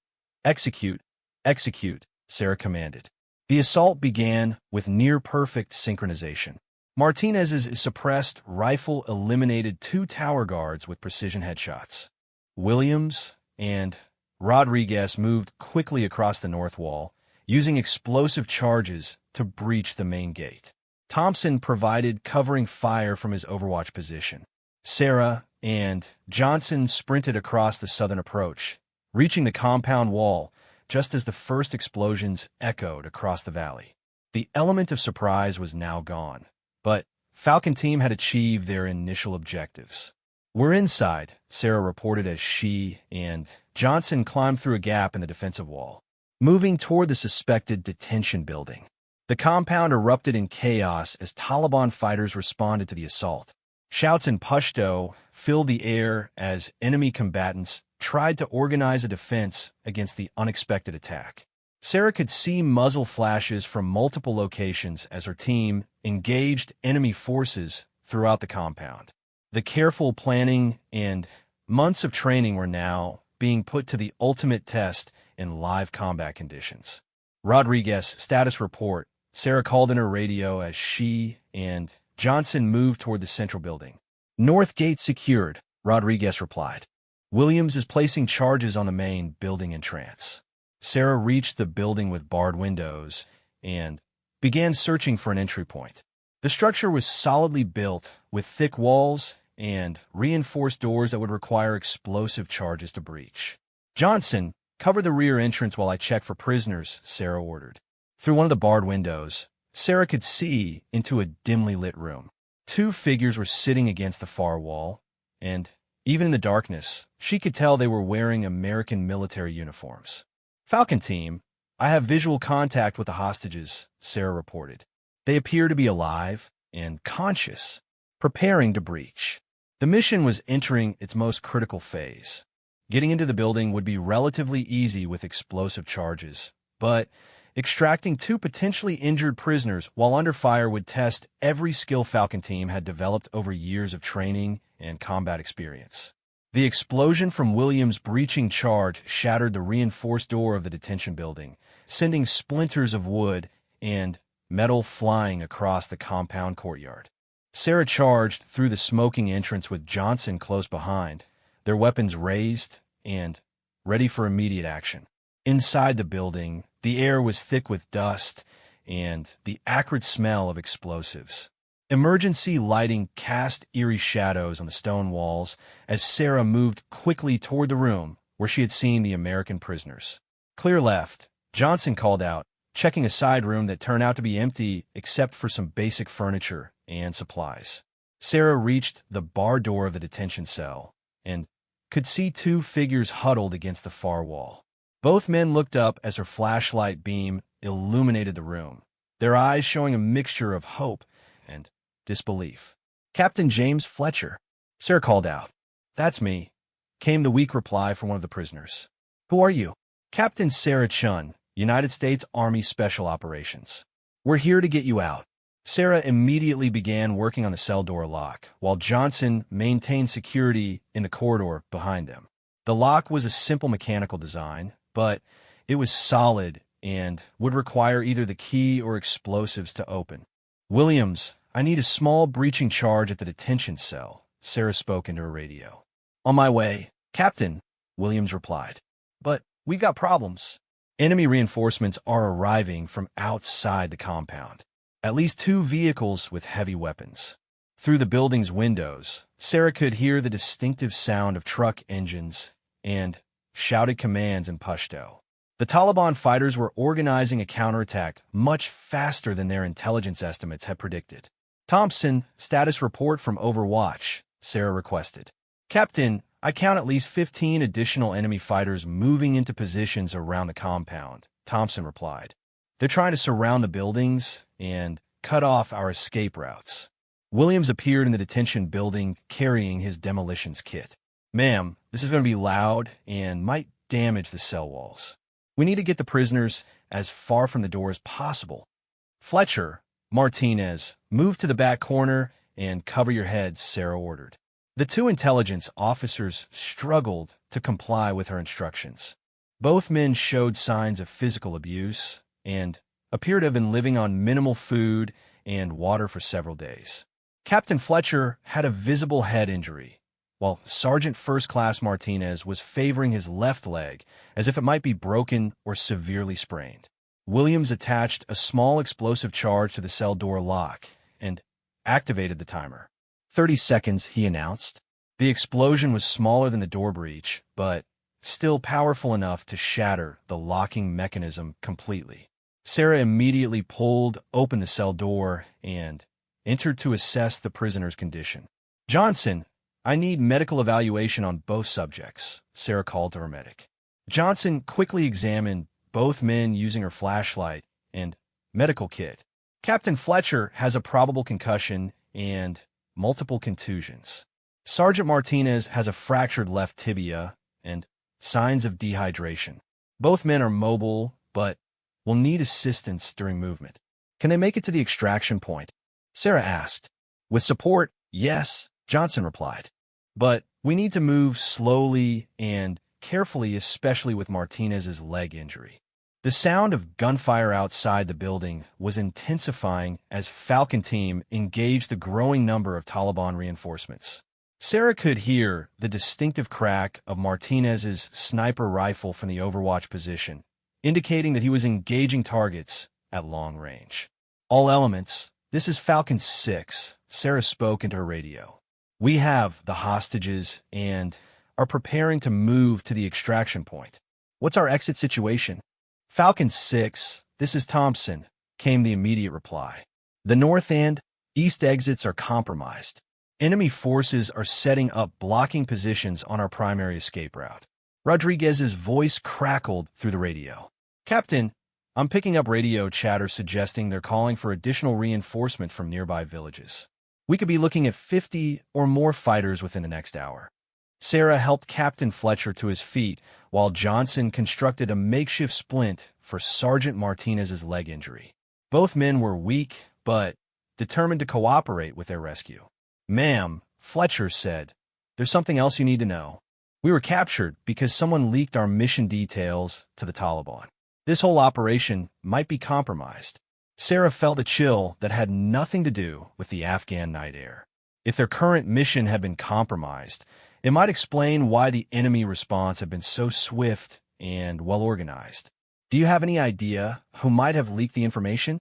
execute, execute, Sarah commanded. The assault began with near-perfect synchronization. Martinez's suppressed rifle eliminated 2 tower guards with precision headshots. Williams and Rodriguez moved quickly across the north wall, using explosive charges to breach the main gate. Thompson provided covering fire from his overwatch position. Sarah and Johnson sprinted across the southern approach, reaching the compound wall just as the first explosions echoed across the valley. The element of surprise was now gone, but Falcon Team had achieved their initial objectives. "We're inside," Sarah reported as she and Johnson climbed through a gap in the defensive wall, moving toward the suspected detention building. The compound erupted in chaos as Taliban fighters responded to the assault. Shouts in Pashto filled the air as enemy combatants tried to organize a defense against the unexpected attack. Sarah could see muzzle flashes from multiple locations as her team engaged enemy forces throughout the compound. The careful planning and months of training were now being put to the ultimate test in live combat conditions. Rodriguez, status report, Sarah called in her radio as she and Johnson moved toward the central building. "North gate secured," Rodriguez replied. "Williams is placing charges on the main building entrance." Sarah reached the building with barred windows and began searching for an entry point. The structure was solidly built with thick walls and reinforced doors that would require explosive charges to breach. "Johnson, cover the rear entrance while I check for prisoners," Sarah ordered. Through one of the barred windows, Sarah could see into a dimly lit room. 2 figures were sitting against the far wall, and even in the darkness, she could tell they were wearing American military uniforms. "Falcon Team, I have visual contact with the hostages," Sarah reported. "They appear to be alive and conscious, preparing to breach." The mission was entering its most critical phase. Getting into the building would be relatively easy with explosive charges, but extracting 2 potentially injured prisoners while under fire would test every skill Falcon Team had developed over years of training and combat experience. The explosion from Williams' breaching charge shattered the reinforced door of the detention building, sending splinters of wood and metal flying across the compound courtyard. Sarah charged through the smoking entrance with Johnson close behind, their weapons raised and ready for immediate action. Inside the building, the air was thick with dust and the acrid smell of explosives. Emergency lighting cast eerie shadows on the stone walls as Sarah moved quickly toward the room where she had seen the American prisoners. "Clear left," Johnson called out, checking a side room that turned out to be empty except for some basic furniture and supplies. Sarah reached the bar door of the detention cell and could see 2 figures huddled against the far wall. Both men looked up as her flashlight beam illuminated the room, their eyes showing a mixture of hope and disbelief. "Captain James Fletcher," Sarah called out. "That's me," came the weak reply from one of the prisoners. "Who are you?" "Captain Sarah Chun, United States Army Special Operations. We're here to get you out." Sarah immediately began working on the cell door lock, while Johnson maintained security in the corridor behind them. The lock was a simple mechanical design, but it was solid and would require either the key or explosives to open. "Williams, I need a small breaching charge at the detention cell," Sarah spoke into her radio. "On my way, Captain," Williams replied. "But we got problems. Enemy reinforcements are arriving from outside the compound. At least 2 vehicles with heavy weapons." Through the building's windows, Sarah could hear the distinctive sound of truck engines and shouted commands in Pashto. The Taliban fighters were organizing a counterattack much faster than their intelligence estimates had predicted. "Thompson, status report from Overwatch," Sarah requested. "Captain, I count at least 15 additional enemy fighters moving into positions around the compound," Thompson replied. "They're trying to surround the buildings and cut off our escape routes." Williams appeared in the detention building carrying his demolitions kit. "Ma'am, this is going to be loud and might damage the cell walls. We need to get the prisoners as far from the door as possible. Fletcher, Martinez, move to the back corner and cover your heads, Sarah ordered. The two intelligence officers struggled to comply with her instructions. Both men showed signs of physical abuse and appeared to have been living on minimal food and water for several days. Captain Fletcher had a visible head injury, while Sergeant First Class Martinez was favoring his left leg as if it might be broken or severely sprained. Williams attached a small explosive charge to the cell door lock and activated the timer. 30 seconds, he announced. The explosion was smaller than the door breach, but still powerful enough to shatter the locking mechanism completely. Sarah immediately pulled open the cell door and entered to assess the prisoner's condition. Johnson, I need medical evaluation on both subjects, Sarah called to her medic. Johnson quickly examined both men using her flashlight and medical kit. Captain Fletcher has a probable concussion and multiple contusions. Sergeant Martinez has a fractured left tibia and signs of dehydration. Both men are mobile, but will need assistance during movement. Can they make it to the extraction point? Sarah asked. With support, yes, Johnson replied. But we need to move slowly and carefully, especially with Martinez's leg injury. The sound of gunfire outside the building was intensifying as Falcon Team engaged the growing number of Taliban reinforcements. Sarah could hear the distinctive crack of Martinez's sniper rifle from the overwatch position, indicating that he was engaging targets at long range. All elements, this is Falcon 6, Sarah spoke into her radio. We have the hostages and are preparing to move to the extraction point. What's our exit situation? Falcon 6, this is Thompson, came the immediate reply. The north and east exits are compromised. Enemy forces are setting up blocking positions on our primary escape route. Rodriguez's voice crackled through the radio. Captain, I'm picking up radio chatter suggesting they're calling for additional reinforcement from nearby villages. We could be looking at 50 or more fighters within the next hour. Sarah helped Captain Fletcher to his feet, while Johnson constructed a makeshift splint for Sergeant Martinez's leg injury. Both men were weak, but determined to cooperate with their rescue. Ma'am, Fletcher said, there's something else you need to know. We were captured because someone leaked our mission details to the Taliban. This whole operation might be compromised. Sarah felt a chill that had nothing to do with the Afghan night air. If their current mission had been compromised, it might explain why the enemy response had been so swift and well-organized. Do you have any idea who might have leaked the information?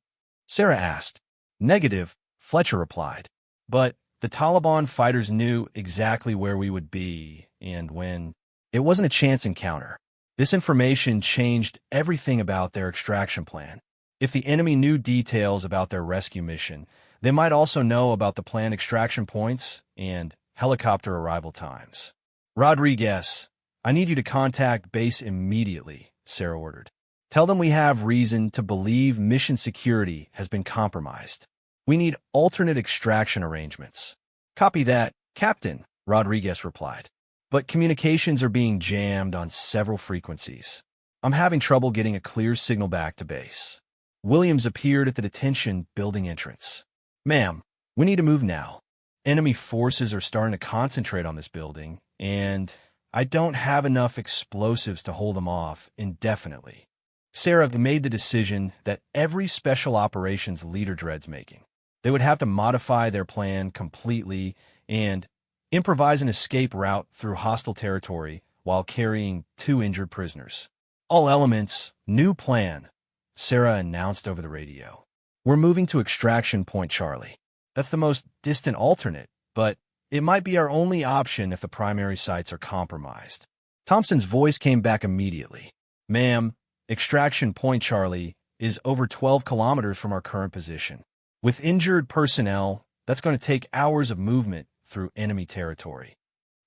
Sarah asked. Negative, Fletcher replied. But the Taliban fighters knew exactly where we would be and when. It wasn't a chance encounter. This information changed everything about their extraction plan. If the enemy knew details about their rescue mission, they might also know about the planned extraction points and helicopter arrival times. Rodriguez, I need you to contact base immediately, Sarah ordered. Tell them we have reason to believe mission security has been compromised. We need alternate extraction arrangements. Copy that, Captain, Rodriguez replied. But communications are being jammed on several frequencies. I'm having trouble getting a clear signal back to base. Williams appeared at the detention building entrance. Ma'am, we need to move now. Enemy forces are starting to concentrate on this building, and I don't have enough explosives to hold them off indefinitely. Sarah made the decision that every special operations leader dreads making. They would have to modify their plan completely and improvise an escape route through hostile territory while carrying 2 injured prisoners. All elements, new plan, Sarah announced over the radio. We're moving to extraction point Charlie. That's the most distant alternate, but it might be our only option if the primary sites are compromised. Thompson's voice came back immediately. Ma'am, extraction point Charlie is over 12 kilometers from our current position. With injured personnel, that's going to take hours of movement through enemy territory.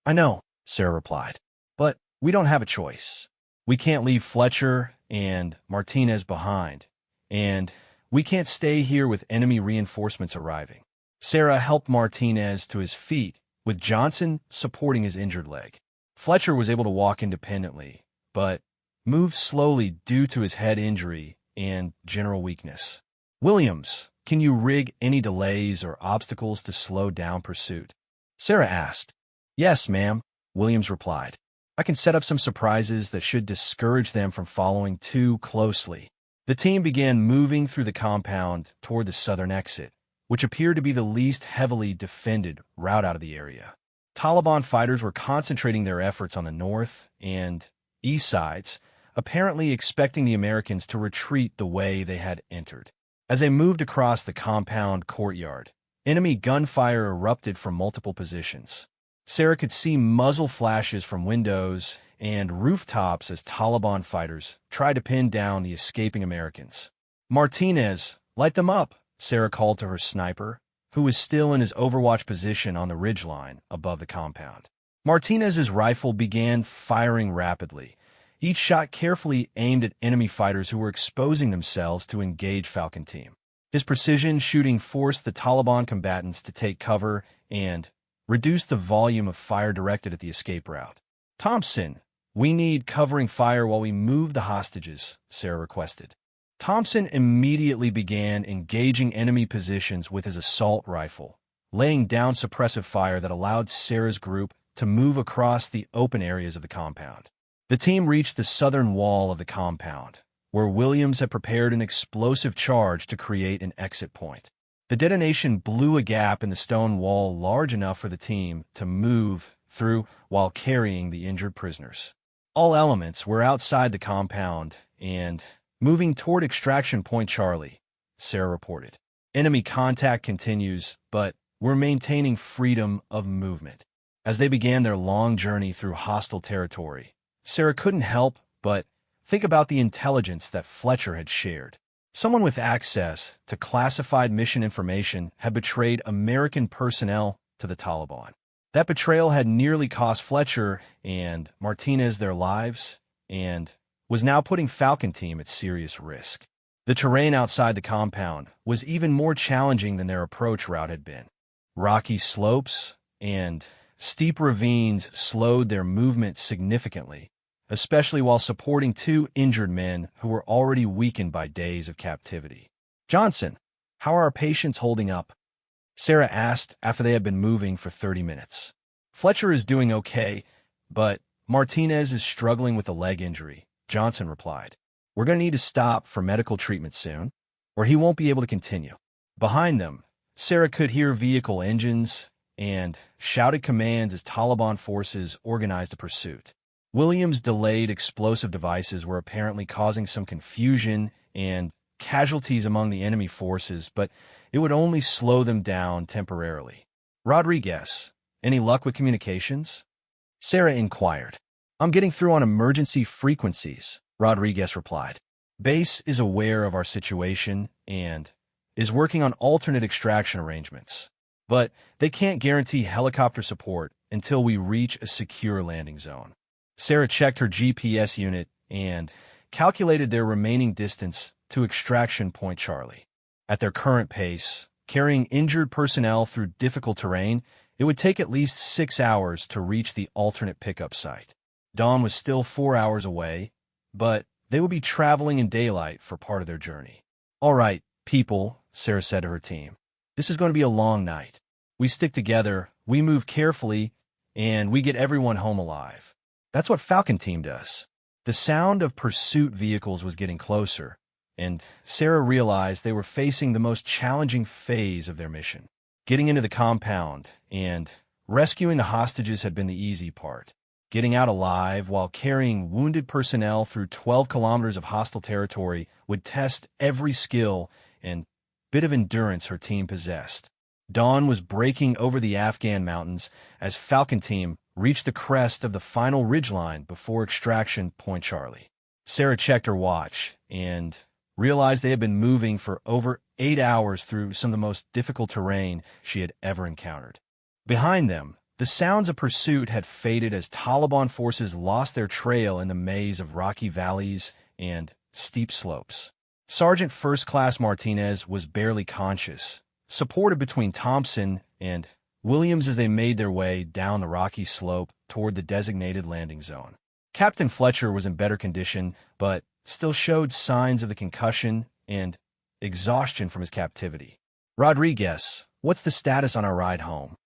I know, Sarah replied, but we don't have a choice. We can't leave Fletcher and Martinez behind, and we can't stay here with enemy reinforcements arriving. Sarah helped Martinez to his feet, with Johnson supporting his injured leg. Fletcher was able to walk independently, but moved slowly due to his head injury and general weakness. Williams, can you rig any delays or obstacles to slow down pursuit? Sarah asked. Yes, ma'am, Williams replied. I can set up some surprises that should discourage them from following too closely. The team began moving through the compound toward the southern exit, which appeared to be the least heavily defended route out of the area. Taliban fighters were concentrating their efforts on the north and east sides, apparently expecting the Americans to retreat the way they had entered. As they moved across the compound courtyard, enemy gunfire erupted from multiple positions. Sarah could see muzzle flashes from windows and rooftops as Taliban fighters tried to pin down the escaping Americans. Martinez, light them up, Sarah called to her sniper, who was still in his overwatch position on the ridgeline above the compound. Martinez's rifle began firing rapidly, each shot carefully aimed at enemy fighters who were exposing themselves to engage Falcon Team. His precision shooting forced the Taliban combatants to take cover and reduce the volume of fire directed at the escape route. Thompson, we need covering fire while we move the hostages, Sarah requested. Thompson immediately began engaging enemy positions with his assault rifle, laying down suppressive fire that allowed Sarah's group to move across the open areas of the compound. The team reached the southern wall of the compound, where Williams had prepared an explosive charge to create an exit point. The detonation blew a gap in the stone wall large enough for the team to move through while carrying the injured prisoners. All elements were outside the compound and moving toward Extraction Point Charlie, Sarah reported. Enemy contact continues, but we're maintaining freedom of movement. As they began their long journey through hostile territory, Sarah couldn't help but think about the intelligence that Fletcher had shared. Someone with access to classified mission information had betrayed American personnel to the Taliban. That betrayal had nearly cost Fletcher and Martinez their lives and was now putting Falcon Team at serious risk. The terrain outside the compound was even more challenging than their approach route had been. Rocky slopes and steep ravines slowed their movement significantly, especially while supporting two injured men who were already weakened by days of captivity. Johnson, how are our patients holding up? Sarah asked after they had been moving for 30 minutes. Fletcher is doing okay, but Martinez is struggling with a leg injury, Johnson replied. We're going to need to stop for medical treatment soon, or he won't be able to continue. Behind them, Sarah could hear vehicle engines and shouted commands as Taliban forces organized a pursuit. Williams' delayed explosive devices were apparently causing some confusion and casualties among the enemy forces, but it would only slow them down temporarily. Rodriguez, any luck with communications? Sarah inquired. I'm getting through on emergency frequencies, Rodriguez replied. Base is aware of our situation and is working on alternate extraction arrangements, but they can't guarantee helicopter support until we reach a secure landing zone. Sarah checked her GPS unit and calculated their remaining distance to Extraction Point Charlie. At their current pace, carrying injured personnel through difficult terrain, it would take at least 6 hours to reach the alternate pickup site. Dawn was still 4 hours away, but they would be traveling in daylight for part of their journey. All right, people, Sarah said to her team. This is going to be a long night. We stick together, we move carefully, and we get everyone home alive. That's what Falcon Team does. The sound of pursuit vehicles was getting closer, and Sarah realized they were facing the most challenging phase of their mission. Getting into the compound and rescuing the hostages had been the easy part. Getting out alive while carrying wounded personnel through 12 kilometers of hostile territory would test every skill and bit of endurance her team possessed. Dawn was breaking over the Afghan mountains as Falcon Team reached the crest of the final ridgeline before Extraction Point Charlie. Sarah checked her watch and realized they had been moving for over 8 hours through some of the most difficult terrain she had ever encountered. Behind them, the sounds of pursuit had faded as Taliban forces lost their trail in the maze of rocky valleys and steep slopes. Sergeant First Class Martinez was barely conscious, supported between Thompson and Williams as they made their way down the rocky slope toward the designated landing zone. Captain Fletcher was in better condition, but still showed signs of the concussion and exhaustion from his captivity. "Rodriguez, what's the status on our ride home?"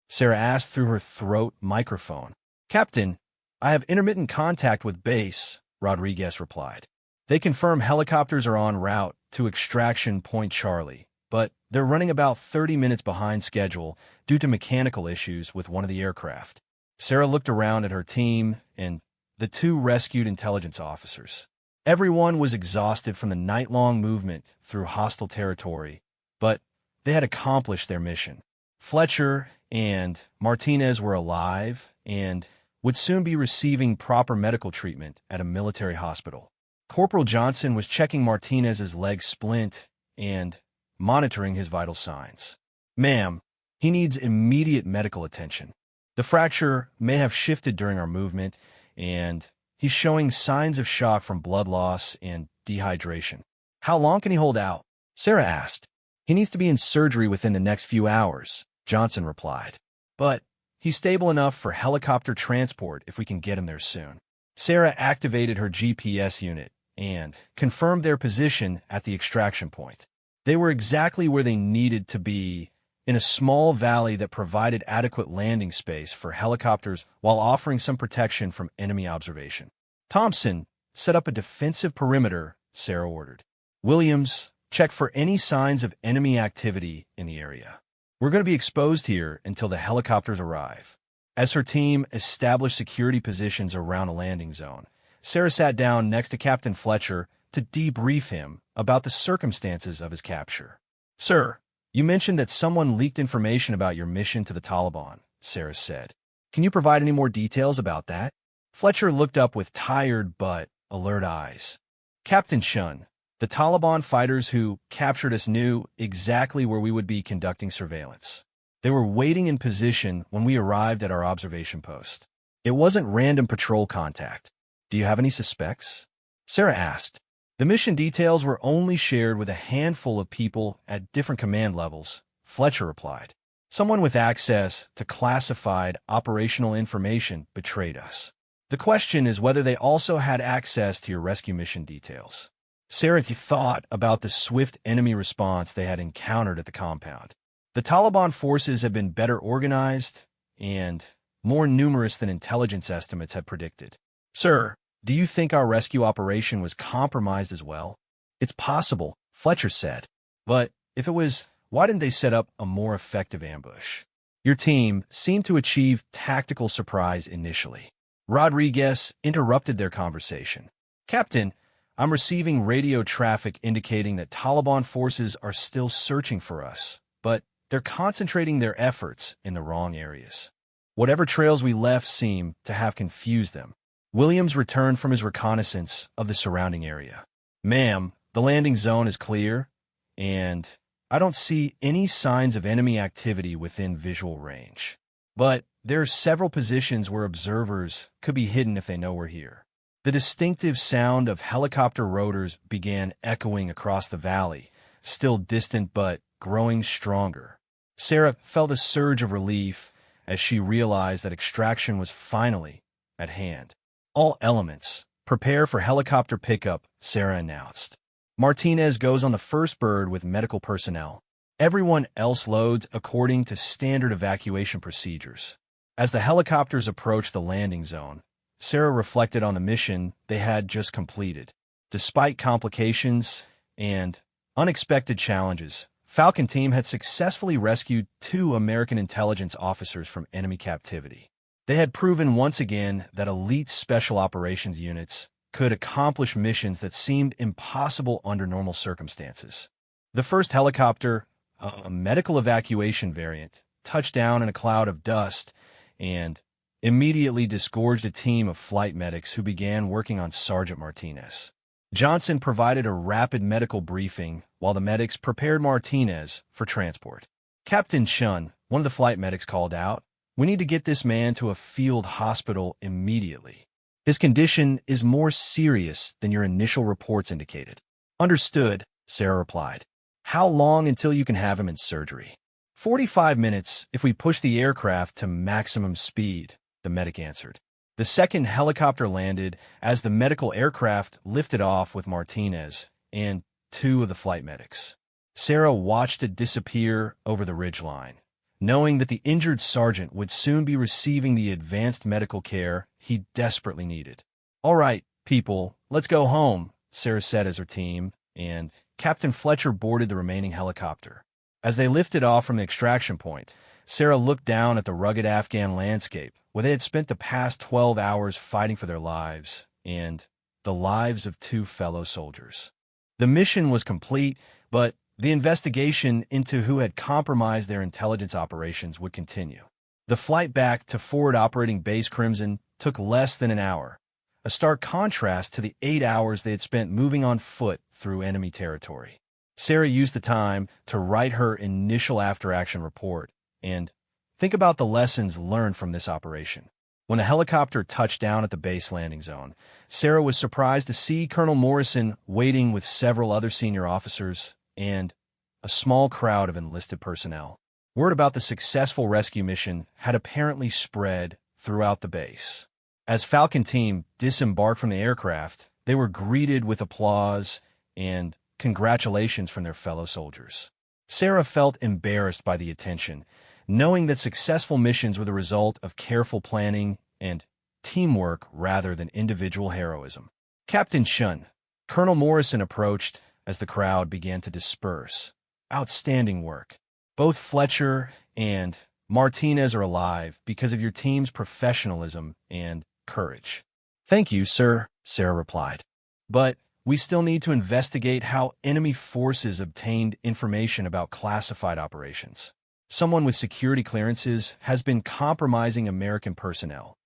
Sarah asked through her throat microphone. "Captain, I have intermittent contact with base," Rodriguez replied. "They confirm helicopters are en route to Extraction Point Charlie, but they're running about 30 minutes behind schedule due to mechanical issues with one of the aircraft." Sarah looked around at her team and the two rescued intelligence officers. Everyone was exhausted from the night-long movement through hostile territory, but they had accomplished their mission. Fletcher and Martinez were alive and would soon be receiving proper medical treatment at a military hospital. Corporal Johnson was checking Martinez's leg splint and monitoring his vital signs. "Ma'am, he needs immediate medical attention. The fracture may have shifted during our movement, and he's showing signs of shock from blood loss and dehydration." "How long can he hold out?" Sarah asked. "He needs to be in surgery within the next few hours," Johnson replied. "But he's stable enough for helicopter transport if we can get him there soon." Sarah activated her GPS unit and confirmed their position at the extraction point. They were exactly where they needed to be, in a small valley that provided adequate landing space for helicopters while offering some protection from enemy observation. "Thompson, set up a defensive perimeter," Sarah ordered. "Williams, check for any signs of enemy activity in the area. We're going to be exposed here until the helicopters arrive." As her team established security positions around a landing zone, Sarah sat down next to Captain Fletcher to debrief him about the circumstances of his capture. "Sir, you mentioned that someone leaked information about your mission to the Taliban," Sarah said. "Can you provide any more details about that?" Fletcher looked up with tired but alert eyes. "Captain Shun, the Taliban fighters who captured us knew exactly where we would be conducting surveillance. They were waiting in position when we arrived at our observation post. It wasn't random patrol contact. Do you have any suspects?" Sarah asked. "The mission details were only shared with a handful of people at different command levels," Fletcher replied. "Someone with access to classified operational information betrayed us. The question is whether they also had access to your rescue mission details." Sarah thought about the swift enemy response they had encountered at the compound. The Taliban forces had been better organized and more numerous than intelligence estimates had predicted. "Sir, do you think our rescue operation was compromised as well?" "It's possible," Fletcher said. "But if it was, why didn't they set up a more effective ambush?" "Your team seemed to achieve tactical surprise initially." Rodriguez interrupted their conversation. "Captain, I'm receiving radio traffic indicating that Taliban forces are still searching for us, but they're concentrating their efforts in the wrong areas. Whatever trails we left seem to have confused them." Williams returned from his reconnaissance of the surrounding area. "Ma'am, the landing zone is clear, and I don't see any signs of enemy activity within visual range. But there are several positions where observers could be hidden if they know we're here." The distinctive sound of helicopter rotors began echoing across the valley, still distant but growing stronger. Sarah felt a surge of relief as she realized that extraction was finally at hand. "All elements, prepare for helicopter pickup," Sarah announced. "Martinez goes on the first bird with medical personnel. Everyone else loads according to standard evacuation procedures." As the helicopters approached the landing zone, Sarah reflected on the mission they had just completed. Despite complications and unexpected challenges, Falcon Team had successfully rescued 2 American intelligence officers from enemy captivity. They had proven once again that elite special operations units could accomplish missions that seemed impossible under normal circumstances. The first helicopter, a medical evacuation variant, touched down in a cloud of dust and immediately disgorged a team of flight medics who began working on Sergeant Martinez. Johnson provided a rapid medical briefing while the medics prepared Martinez for transport. "Captain Shun," one of the flight medics called out, "we need to get this man to a field hospital immediately. His condition is more serious than your initial reports indicated." "Understood," Sarah replied. "How long until you can have him in surgery?" 45 minutes if we push the aircraft to maximum speed," the medic answered. The second helicopter landed as the medical aircraft lifted off with Martinez and two of the flight medics. Sarah watched it disappear over the ridgeline, knowing that the injured sergeant would soon be receiving the advanced medical care he desperately needed. "All right, people, let's go home," Sarah said as her team and Captain Fletcher boarded the remaining helicopter. As they lifted off from the extraction point, Sarah looked down at the rugged Afghan landscape where they had spent the past 12 hours fighting for their lives and the lives of two fellow soldiers. The mission was complete, but the investigation into who had compromised their intelligence operations would continue. The flight back to forward operating Base Crimson took less than an hour, a stark contrast to the 8 hours they had spent moving on foot through enemy territory. Sarah used the time to write her initial after-action report and think about the lessons learned from this operation. When the helicopter touched down at the base landing zone, Sarah was surprised to see Colonel Morrison waiting with several other senior officers and a small crowd of enlisted personnel. Word about the successful rescue mission had apparently spread throughout the base. As Falcon Team disembarked from the aircraft, they were greeted with applause and congratulations from their fellow soldiers. Sarah felt embarrassed by the attention, knowing that successful missions were the result of careful planning and teamwork rather than individual heroism. "Captain Shun," Colonel Morrison approached as the crowd began to disperse. "Outstanding work. Both Fletcher and Martinez are alive because of your team's professionalism and courage." "Thank you, sir," Sarah replied. "But we still need to investigate how enemy forces obtained information about classified operations. Someone with security clearances has been compromising American personnel."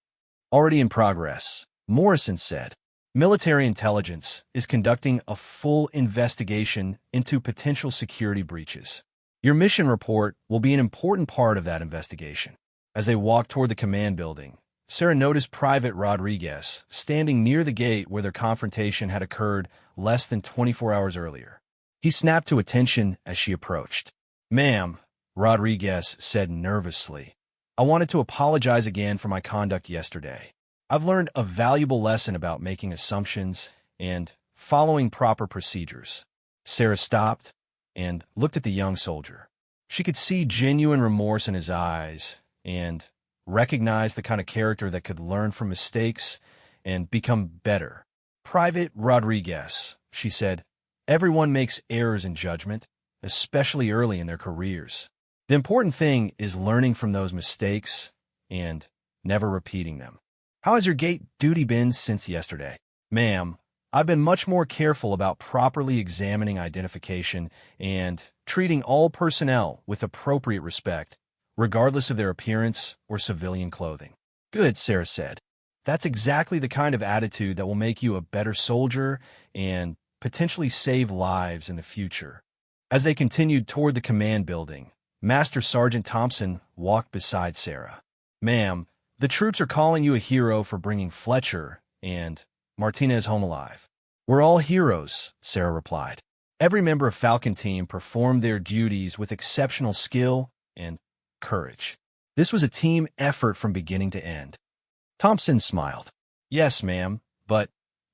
"Already in progress," Morrison said. "Military intelligence is conducting a full investigation into potential security breaches. Your mission report will be an important part of that investigation." As they walked toward the command building, Sarah noticed Private Rodriguez standing near the gate where their confrontation had occurred less than 24 hours earlier. He snapped to attention as she approached. "Ma'am," Rodriguez said nervously, "I wanted to apologize again for my conduct yesterday. I've learned a valuable lesson about making assumptions and following proper procedures." Sarah stopped and looked at the young soldier. She could see genuine remorse in his eyes and recognized the kind of character that could learn from mistakes and become better. "Private Rodriguez," she said, "everyone makes errors in judgment, especially early in their careers. The important thing is learning from those mistakes and never repeating them. How has your gate duty been since yesterday?" "Ma'am, I've been much more careful about properly examining identification and treating all personnel with appropriate respect, regardless of their appearance or civilian clothing." "Good," Sarah said. "That's exactly the kind of attitude that will make you a better soldier and potentially save lives in the future." As they continued toward the command building, Master Sergeant Thompson walked beside Sarah. "Ma'am, the troops are calling you a hero for bringing Fletcher and Martinez home alive." "We're all heroes," Sarah replied. "Every member of Falcon Team performed their duties with exceptional skill and courage. This was a team effort from beginning to end." Thompson smiled. "Yes, ma'am, but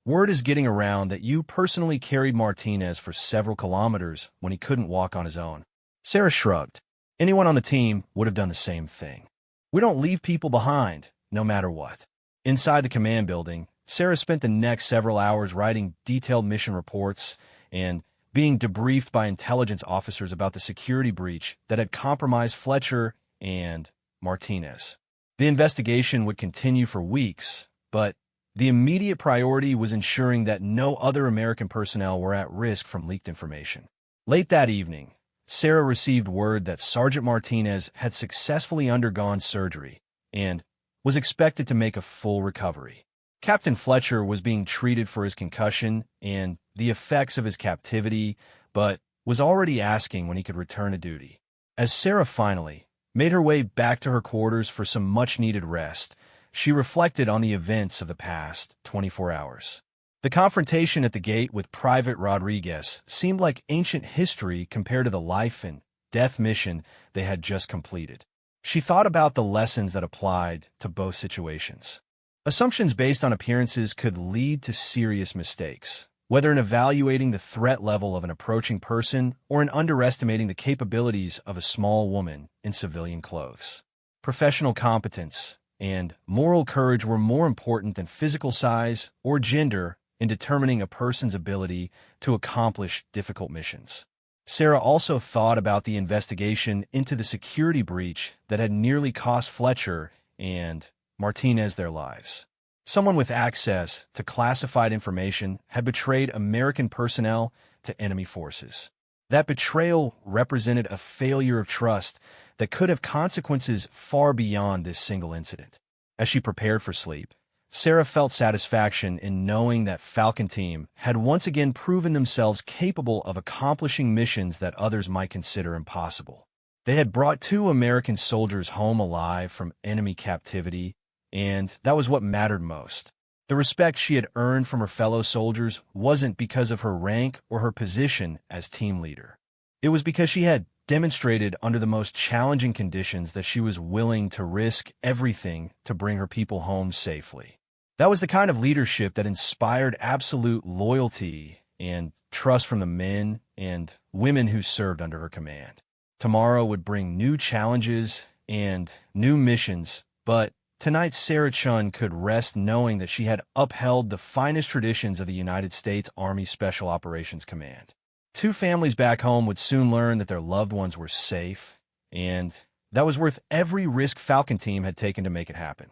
word is getting around that you personally carried Martinez for several kilometers when he couldn't walk on his own." Sarah shrugged. "Anyone on the team would have done the same thing. We don't leave people behind, no matter what." Inside the command building, Sarah spent the next several hours writing detailed mission reports and being debriefed by intelligence officers about the security breach that had compromised Fletcher and Martinez. The investigation would continue for weeks, but the immediate priority was ensuring that no other American personnel were at risk from leaked information. Late that evening, Sarah received word that Sergeant Martinez had successfully undergone surgery and was expected to make a full recovery. Captain Fletcher was being treated for his concussion and the effects of his captivity, but was already asking when he could return to duty. As Sarah finally made her way back to her quarters for some much-needed rest, she reflected on the events of the past 24 hours. The confrontation at the gate with Private Rodriguez seemed like ancient history compared to the life and death mission they had just completed. She thought about the lessons that applied to both situations. Assumptions based on appearances could lead to serious mistakes, whether in evaluating the threat level of an approaching person or in underestimating the capabilities of a small woman in civilian clothes. Professional competence and moral courage were more important than physical size or gender in determining a person's ability to accomplish difficult missions. Sarah also thought about the investigation into the security breach that had nearly cost Fletcher and Martinez their lives. Someone with access to classified information had betrayed American personnel to enemy forces. That betrayal represented a failure of trust that could have consequences far beyond this single incident. As she prepared for sleep, Sarah felt satisfaction in knowing that Falcon Team had once again proven themselves capable of accomplishing missions that others might consider impossible. They had brought 2 American soldiers home alive from enemy captivity, and that was what mattered most. The respect she had earned from her fellow soldiers wasn't because of her rank or her position as team leader. It was because she had demonstrated under the most challenging conditions that she was willing to risk everything to bring her people home safely. That was the kind of leadership that inspired absolute loyalty and trust from the men and women who served under her command. Tomorrow would bring new challenges and new missions, but tonight Sarah Chun could rest knowing that she had upheld the finest traditions of the United States Army Special Operations Command. 2 families back home would soon learn that their loved ones were safe, and that was worth every risk Falcon Team had taken to make it happen.